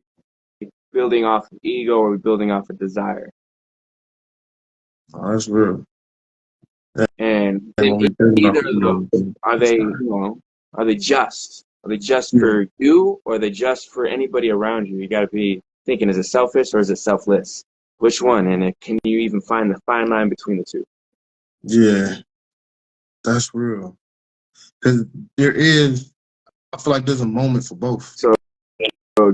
building off of ego or are we building off of desire? Oh, that's real. And either of those, are they, are they just? Are they just for you, or are they just for anybody around you? You got to be thinking, is it selfish or is it selfless? Which one? And can you even find the fine line between the two? Yeah, that's real. Because I feel like there's a moment for both. So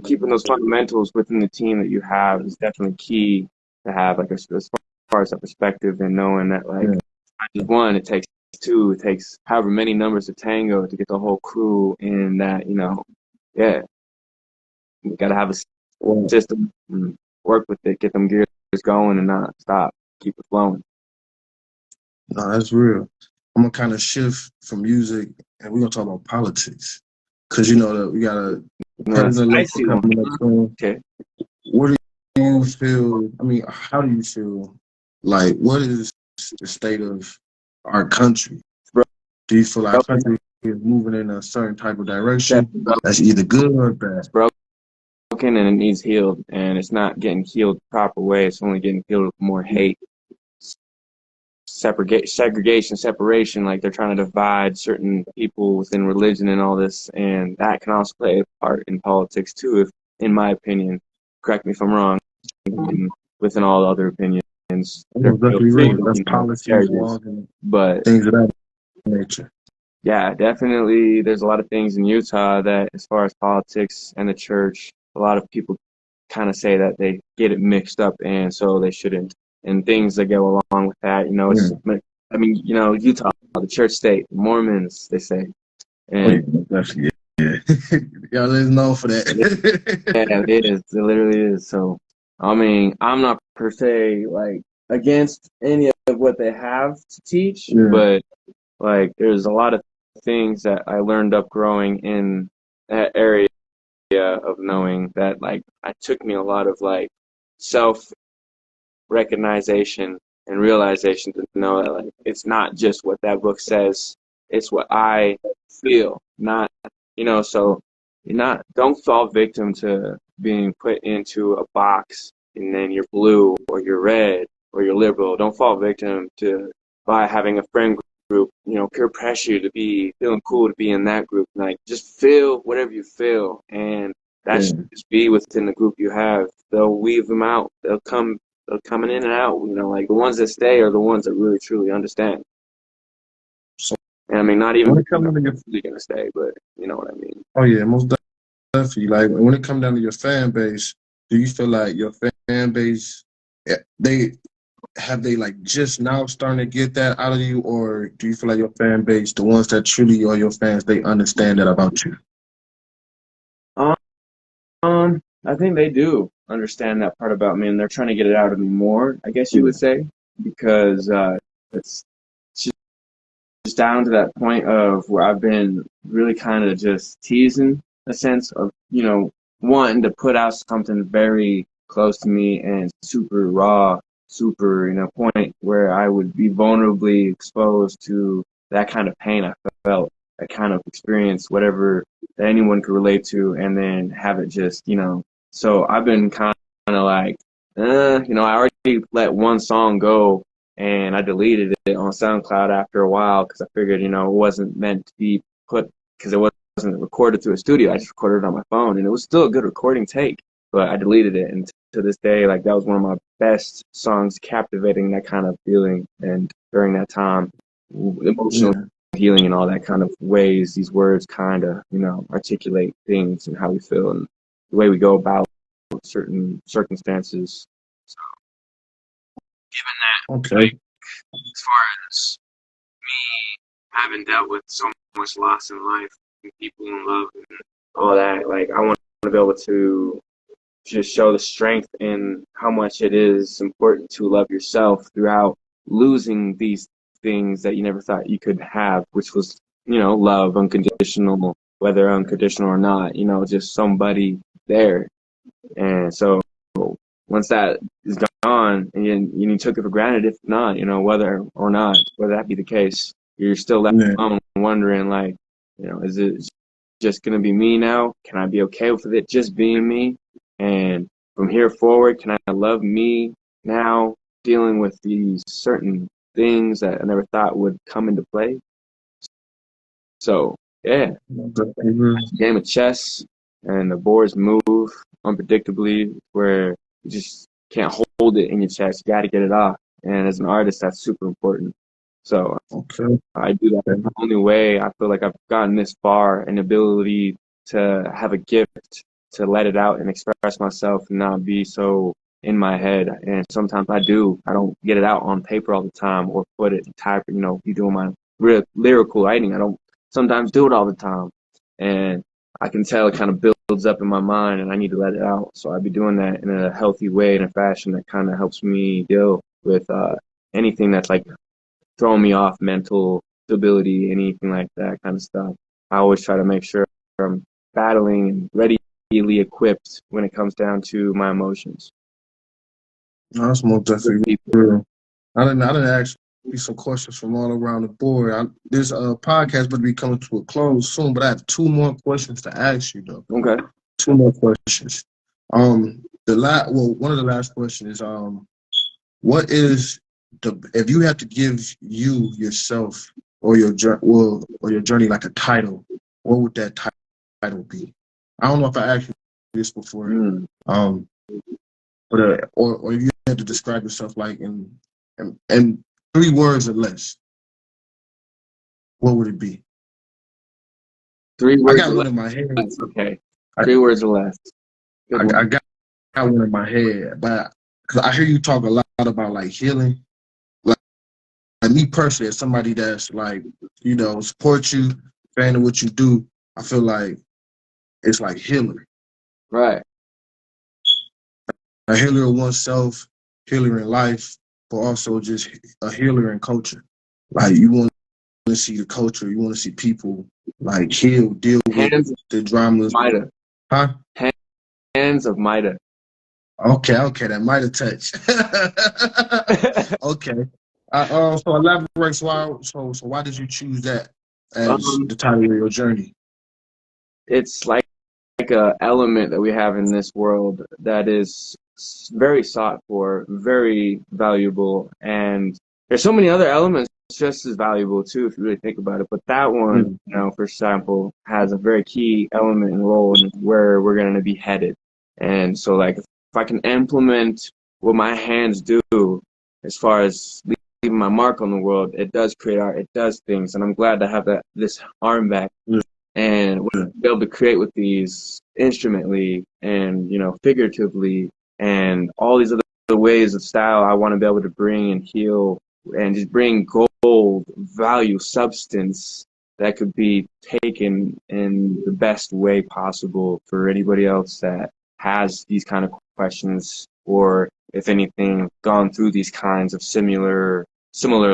keeping those fundamentals within the team that you have is definitely key to have, like, as far as that perspective, and knowing that, like, just one, it takes two, it takes however many numbers of tango to get the whole crew in that, we got to have a system and work with it, get them gears going and not stop, keep it flowing. No, that's real. I'm gonna kind of shift from music, and we're gonna talk about politics, because that we got a president election coming up soon. Okay. What do you feel? I mean, how do you feel? Like, what is the state of our country? Do you feel like our country is moving in a certain type of direction that's either good or bad? It's broken and it needs healed, and it's not getting healed the proper way. It's only getting healed with more hate, segregation, separation. Like, they're trying to divide certain people within religion and all this, and that can also play a part in politics too, if, in my opinion, correct me if I'm wrong, within all other opinions. That's policies, but things of that nature. Yeah, definitely. There's a lot of things in Utah that, as far as politics and the church, a lot of people kind of say that they get it mixed up, and so they shouldn't, and things that go along with that. You know, it's, I mean, you know, Utah, the church state, Mormons, they say. And yeah. Y'all is known for that. yeah, it is. It literally is. So, I mean, I'm not per se like against any of what they have to teach, but like there's a lot of things that I learned up growing in that area of knowing that like it took me a lot of like self recognition and realization to know that like it's not just what that book says, it's what I feel, not, you know. So you're not, don't fall victim to being put into a box and then you're blue or you're red or you're liberal. Don't fall victim to by having a friend group, you know, peer pressure to be feeling cool to be in that group. Like just feel whatever you feel, and that should just be within the group you have. They'll weave them out. They'll come coming in and out. You know, like the ones that stay are the ones that really truly understand. So, and I mean, not even really gonna stay, but you know what I mean. Oh yeah, most definitely. Like when it comes down to your fan base, do you feel like your fan base, they like just now starting to get that out of you, or do you feel like your fan base, the ones that truly are your fans, they understand that about you? I think they do understand that part about me, and they're trying to get it out of me more, I guess you would say, because it's just down to that point of where I've been really kind of just teasing a sense of, you know, wanting to put out something very close to me and super raw, super, you know, point where I would be vulnerably exposed to that kind of pain I felt, that kind of experience, whatever that anyone could relate to, and then have it just, you know. So I've been kind of like, you know, I already let one song go and I deleted it on SoundCloud after a while because I figured, you know, it wasn't meant to be put, because it wasn't recorded through a studio. I just recorded it on my phone, and it was still a good recording take, but I deleted it. And to this day, like that was one of my best songs, captivating that kind of feeling. And during that time, emotional healing and all that kind of ways, these words kind of, you know, articulate things and how we feel and the way we go about certain circumstances. So, given that, Okay. as far as me having dealt with so much loss in life and people in love and all that, like I want to be able to just show the strength in how much it is important to love yourself throughout losing these things that you never thought you could have, which was, you know, love, unconditional, whether unconditional or not, you know, just somebody there. And so once that is gone and you took it for granted, if not, you know, whether or not, whether that be the case, you're still left alone wondering, like, you know, is it just going to be me now? Can I be okay with it just being me? And from here forward, can I love me now, dealing with these certain things that I never thought would come into play? So, yeah, game of chess, and the boards move unpredictably where you just can't hold it in your chest. You got to get it off. And as an artist, that's super important. So I do that. The only way I feel like I've gotten this far, an ability to have a gift to let it out and express myself and not be so in my head. And sometimes I don't get it out on paper all the time or put it type, you know, be doing my real lyrical writing. I don't sometimes do it all the time. And I can tell it kind of builds up in my mind and I need to let it out. So I'd be doing that in a healthy way, in a fashion that kind of helps me deal with anything that's like throwing me off, mental stability, anything like that kind of stuff. I always try to make sure I'm battling and readily equipped when it comes down to my emotions. No, that's most definitely true. I didn't ask you some questions from all around the board. This podcast will be coming to a close soon, but I have two more questions to ask you though. Okay. Two more questions. One of the last questions is what is if you had to give yourself or your journey like a title, what would that title be? I don't know if I asked you this before. But or if you had to describe yourself like in 3 words or less, what would it be? 3 words. I got one in my head. Okay. 3 words or less. I got one in my head, but because I hear you talk a lot about like healing. Like me personally, as somebody that's like, support you, fan of what you do, I feel like it's like healing. Right. A healer of oneself, healer in life, but also just a healer in culture. Like you want to see the culture, you want to see people like heal, deal with Hands of the dramas. Mida. Huh? Hands of Mida. Okay, that might have touched. Okay. So elaborate. So why did you choose that as um, the title of your journey? it's like a element that we have in this world that is very sought for, very valuable, and there's so many other elements just as valuable too if you really think about it. But that one, Mm, for example, has a very key element and role in where we're going to be headed. And so, like, if I can implement what my hands do as far as leaving my mark on the world, it does create art, it does things, and I'm glad to have this arm back yeah, and yeah, be able to create with these instrumentally and figuratively and all these other ways of style I want to be able to bring and heal and just bring gold value substance that could be taken in the best way possible for anybody else that has these kind of questions, or if anything gone through these kinds of similar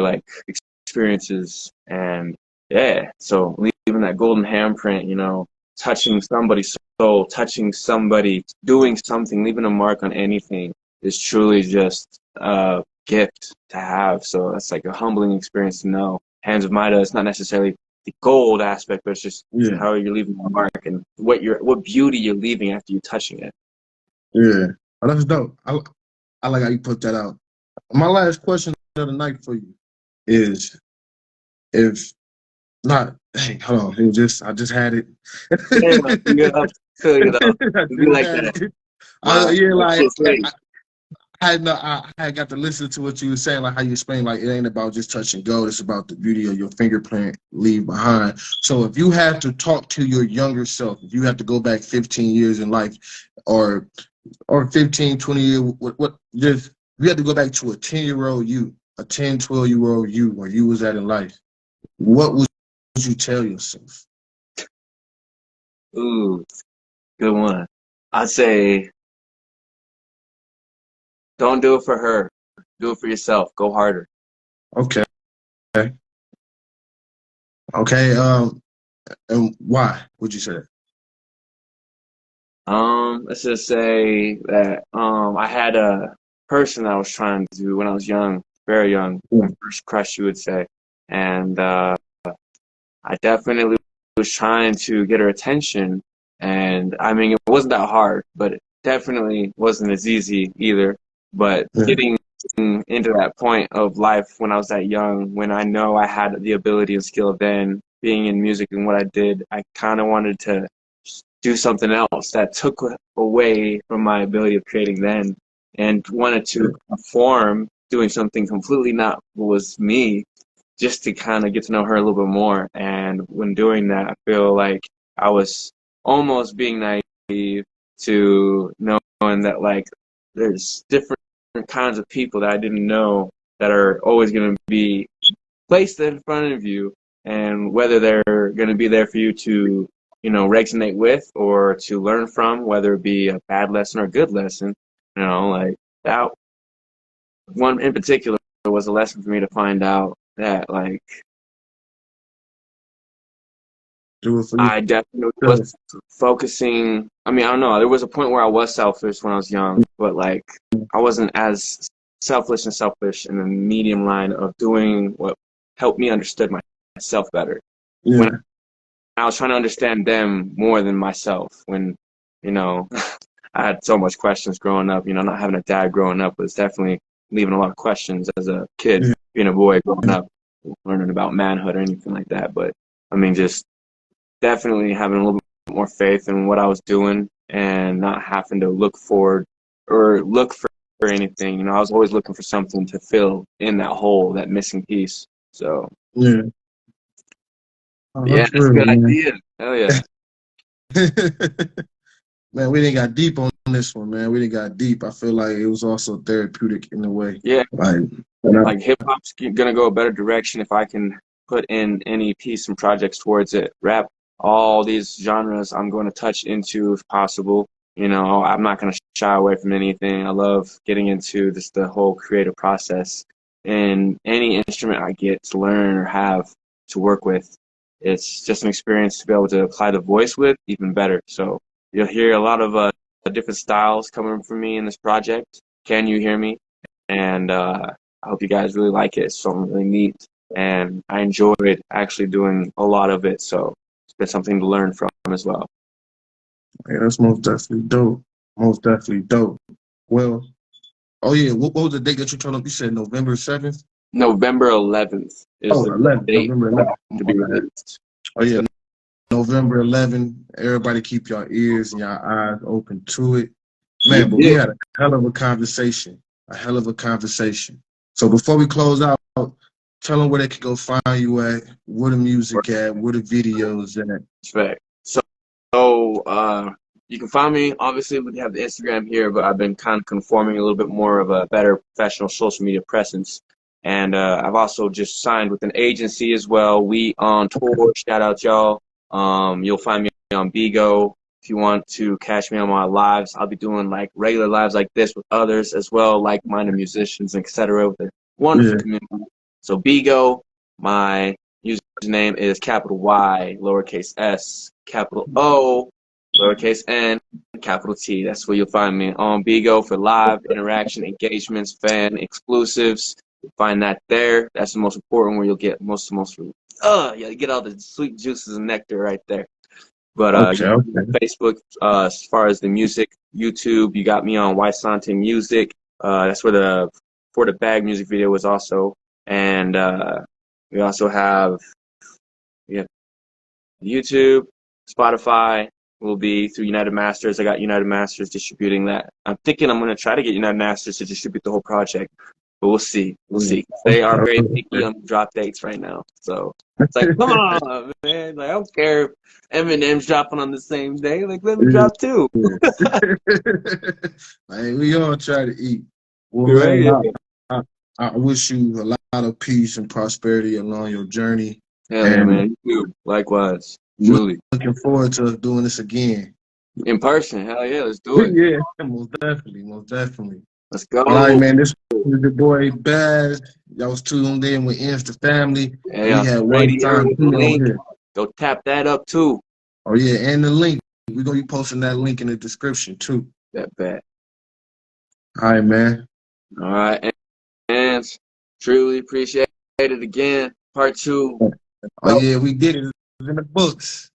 like experiences. And yeah, so leaving that golden handprint, touching somebody's soul, touching somebody, doing something, leaving a mark on anything is truly just a gift to have. So that's like a humbling experience to know. Hands of Mida, it's not necessarily the gold aspect, but it's just yeah, how you're leaving a mark and what beauty you're leaving after you touching it. yeah. Oh, that's dope. I like how you put that out. My last question of the night for you is if not, hey, hold on. It was just I just had it. Yeah, you up, filling it up. I It'd be just like had that. it. My Yeah, like shit's late. I had got to listen to what you were saying, like how you explain, like it ain't about just touching gold, it's about the beauty of your fingerprint leave behind. So if you had to talk to your younger self, if you had to go back 15 years in life, or 15, 20 years, what just you had to go back to a 10-year-old you, a 10, 12-year-old you, where you was at in life, what would you tell yourself? Ooh, good one. I'd say don't do it for her. Do it for yourself. Go harder. Okay, okay, and why would you say that? Let's just say that I had a person I was trying to when I was young, very young, my Mm, first crush, you would say, and I definitely was trying to get her attention, and I mean it wasn't that hard, but it definitely wasn't as easy either. But yeah, getting into that point of life when I was that young, when I know I had the ability and skill then, being in music and what I did, I kind of wanted to do something else that took away from my ability of creating then, and wanted to perform doing something completely not what was me, just to kind of get to know her a little bit more. And when doing that, I feel like I was almost being naive to knowing that like there's different kinds of people that I didn't know that are always going to be placed in front of you, and whether they're going to be there for you to resonate with or to learn from, whether it be a bad lesson or a good lesson, like that one in particular was a lesson for me to find out that like do it for you. I definitely Yeah, was focusing. I mean, I don't know. There was a point where I was selfish when I was young, but like I wasn't as selfish in the medium line of doing what helped me understood myself better. When yeah, I was trying to understand them more than myself. When you know, I had so much questions growing up. Not having a dad growing up was definitely leaving a lot of questions as a kid, yeah. being a boy growing up, learning about manhood or anything like that. But I mean, just definitely having a little bit more faith in what I was doing and not having to look forward or look for anything. I was always looking for something to fill in that hole, that missing piece. So, Yeah. Oh, yeah, that's that's a real, good man. idea. Hell yeah. Man, we didn't got deep on this one, man. We didn't got deep. I feel like it was also therapeutic in a way. Yeah, Like, and I, like hip hop's gonna go a better direction if I can put in any piece and projects towards it. Rap, all these genres I'm going to touch into if possible. You know, I'm not going to shy away from anything. I love getting into this the whole creative process. And any instrument I get to learn or have to work with, it's just an experience to be able to apply the voice with, even better. So you'll hear a lot of different styles coming from me in this project. Can you hear me? And I hope you guys really like it. It's something really neat, and I enjoyed actually doing a lot of it. So it's been something to learn from as well. yeah, that's most definitely dope. Most definitely dope. Well, oh yeah, what was the date that you told them? You said November 7th? November 11th is Oh, the 11th, date November 11th. to be My bad. released. Oh yeah, November 11th. Everybody keep your ears and your eyes open to it. Yeah, Man, but we had a hell of a conversation. A hell of a conversation. So before we close out, tell them where they can go find you at, where the music at, where the videos at. respect. So you can find me. Obviously, we have the Instagram here, but I've been kind of conforming a little bit more of a better professional social media presence. And I've also just signed with an agency as well. We on tour. Shout out y'all. You'll find me on Bigo. If you want to catch me on my lives, I'll be doing like regular lives like this with others as well, like-minded musicians, etc. with a wonderful Yeah. community. So Bigo, my username is capital Y, lowercase s, capital O, lowercase n, capital T. That's where you'll find me on Bigo for live interaction, engagements, fan exclusives. You'll find that there. That's the most important, where you'll get yeah, you get all the sweet juices and nectar right there. But Okay, you okay. know, Facebook, as far as the music, YouTube, you got me on YSonT Music. That's where the For the Bag music video was also. And we also have YouTube, Spotify will be through United Masters. I got United Masters distributing that. I'm thinking I'm going to try to get United Masters to distribute the whole project, but we'll see. We'll see. They are very picky on drop dates right now. So it's like, come on, man. Like, I don't care if Eminem's dropping on the same day. Like, let me drop too. Hey, we all try to eat. Well, Right? man, I wish you a lot of peace and prosperity along your journey. Hell yeah, And man. You too. Likewise. Truly. looking forward to doing this again. In person. Hell yeah. Let's do it. Yeah, most definitely, most definitely. Let's All right, go. man. This is the boy Baz. Y'all was tuned in with Ends the Family. Hey, We had right here YSonT with the on link. here. Go tap that up too. Oh yeah, and the link. We're gonna be posting that link in the description too. That bad. All right, man. All right. And truly appreciate it again. Part 2. Oh yeah, we did it. It was in the books.